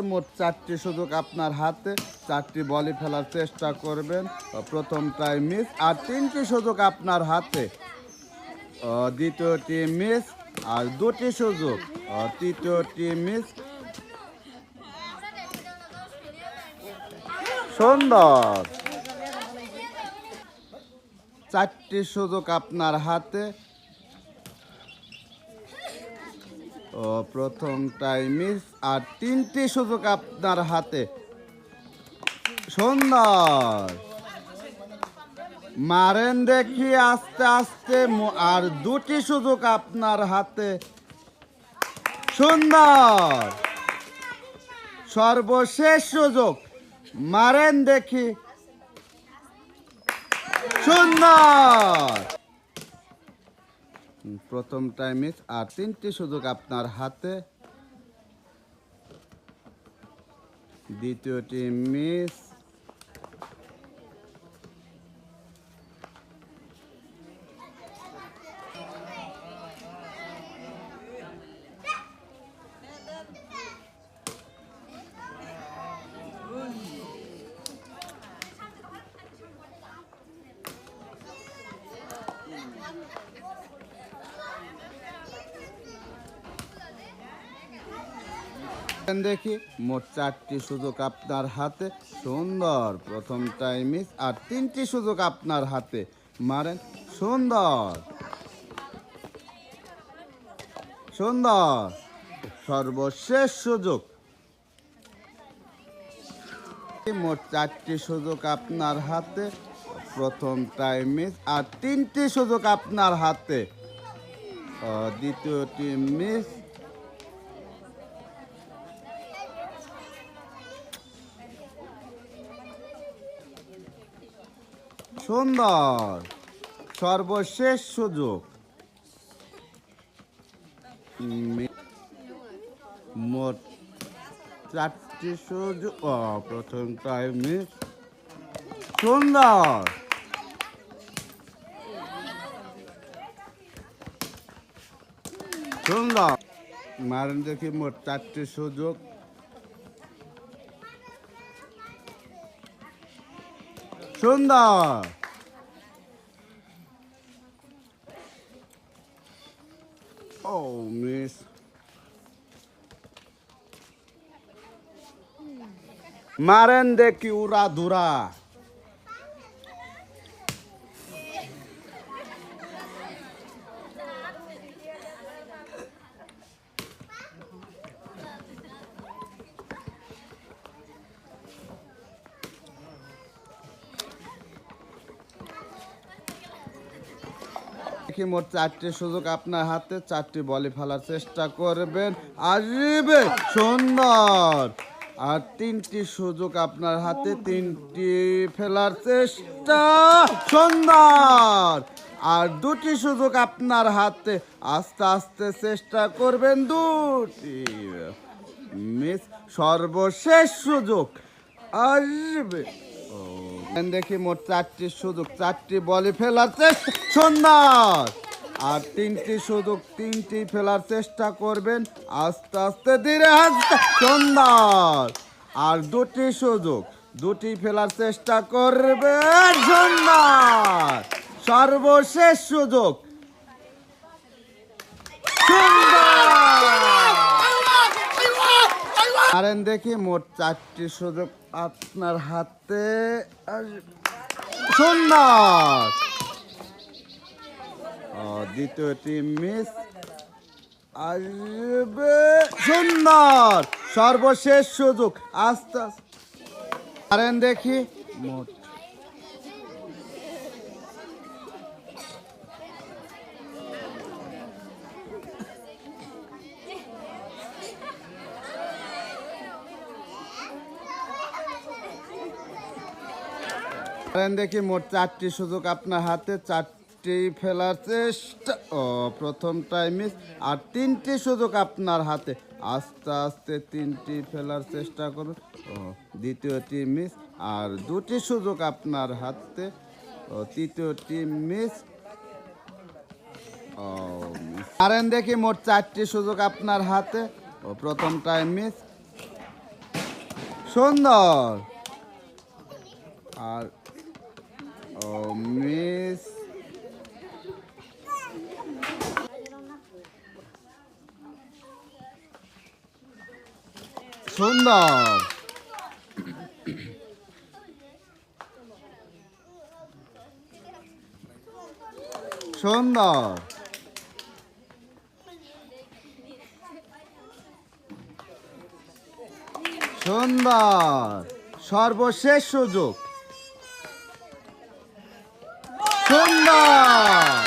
মোট 4টি সুযোগ আপনার হাতে, 4টি বলই ফেলার চেষ্টা করবেন। প্রথমটাই মিস, আর 3টি সুযোগ আপনার হাতে। দ্বিতীয়টি মিস, আর 2টি সুযোগ। তৃতীয়টি মিস। সুন্দর। 4টি সুযোগ আপনার হাতে। প্রথমটাই মিস, আর 3টি সুযোগ আপনার হাতে। সুন্দর। মারেন দেখি আস্তে আস্তে, আর 2টি সুযোগ আপনার হাতে। সুন্দর। সর্বশেষ সুযোগ, মারেন দেখি। সুন্দর। প্রথমটাই মিস, আর 3টি সুযোগ আপনার হাতে। দ্বিতীয়টি মিস। দেখি মোট 4টি সুযোগ আপনার হাতে। সুন্দর। প্রথমটাই মিস, আর 3টি সুযোগ আপনার হাতে। মারেন। সুন্দর। সুন্দর। সর্বশেষ সুযোগ, মোট 4টি সুযোগ আপনার হাতে। প্রথমটাই মিস, আর 3টি সুযোগ আপনার হাতে। দ্বিতীয়টি মিস। সুন্দর। সর্বশেষ সুযোগ, মোট 4টি সুযোগ। প্রথমটাই মিস। সুন্দর। সুন্দর। মারেন দেখি মোট 4টি সুযোগ। সুন্দর। ও মিস। মারেন দেখি উড়া ধুরা। মোট 4টি সুযোগ আপনার হাতে, 4টি বলে ফেলার চেষ্টা করবেন। আসবে। সুন্দর। আর 3টি সুযোগ আপনার হাতে, 3টি ফেলার চেষ্টা। সুন্দর। আর 2টি সুযোগ আপনার হাতে। আস্তে আস্তে চেষ্টা করবেন। 2টি মিস। সর্বশেষ সুযোগ আসবে। দেখি মোট 4টি সুযোগ, 4টি বলে ফেলার চেষ্টা। সুন্দর। আর 3টি সুযোগ, 3টি ফেলার চেষ্টা করবেন। আস্তে আস্তে ধীরে আস্তে। সুন্দর। আর 2টি সুযোগ, 2টি ফেলার চেষ্টা করবেন। সুন্দর। সর্বশেষ সুযোগ। মারেন দেখি মোট 4টি সুযোগ আপনার হাতে। সুন্দর। দ্বিতীয়টি মিস। আসবে। সুন্দর। সর্বশেষ সুযোগ। আস্তে আস্তে মারেন দেখি মোট। দেখি মোট 4টি সুযোগ আপনার হাতে, 4টি ফেলার চেষ্টা। প্রথমটাই মিস, আর 3টি সুযোগ আপনার হাতে। আস্তে আস্তে 3টি ফেলার চেষ্টা করুন। দ্বিতীয়টি মিস, আর 2টি সুযোগ আপনার হাতে। তৃতীয়টি মিস। পারেন দেখি মোট 4টি সুযোগ আপনার হাতে। প্রথমটাই মিস, সুন্দর। আর ও মিস। সুন্দর। সুন্দর। সুন্দর। সর্বশেষ সুযোগ। সুন্দর।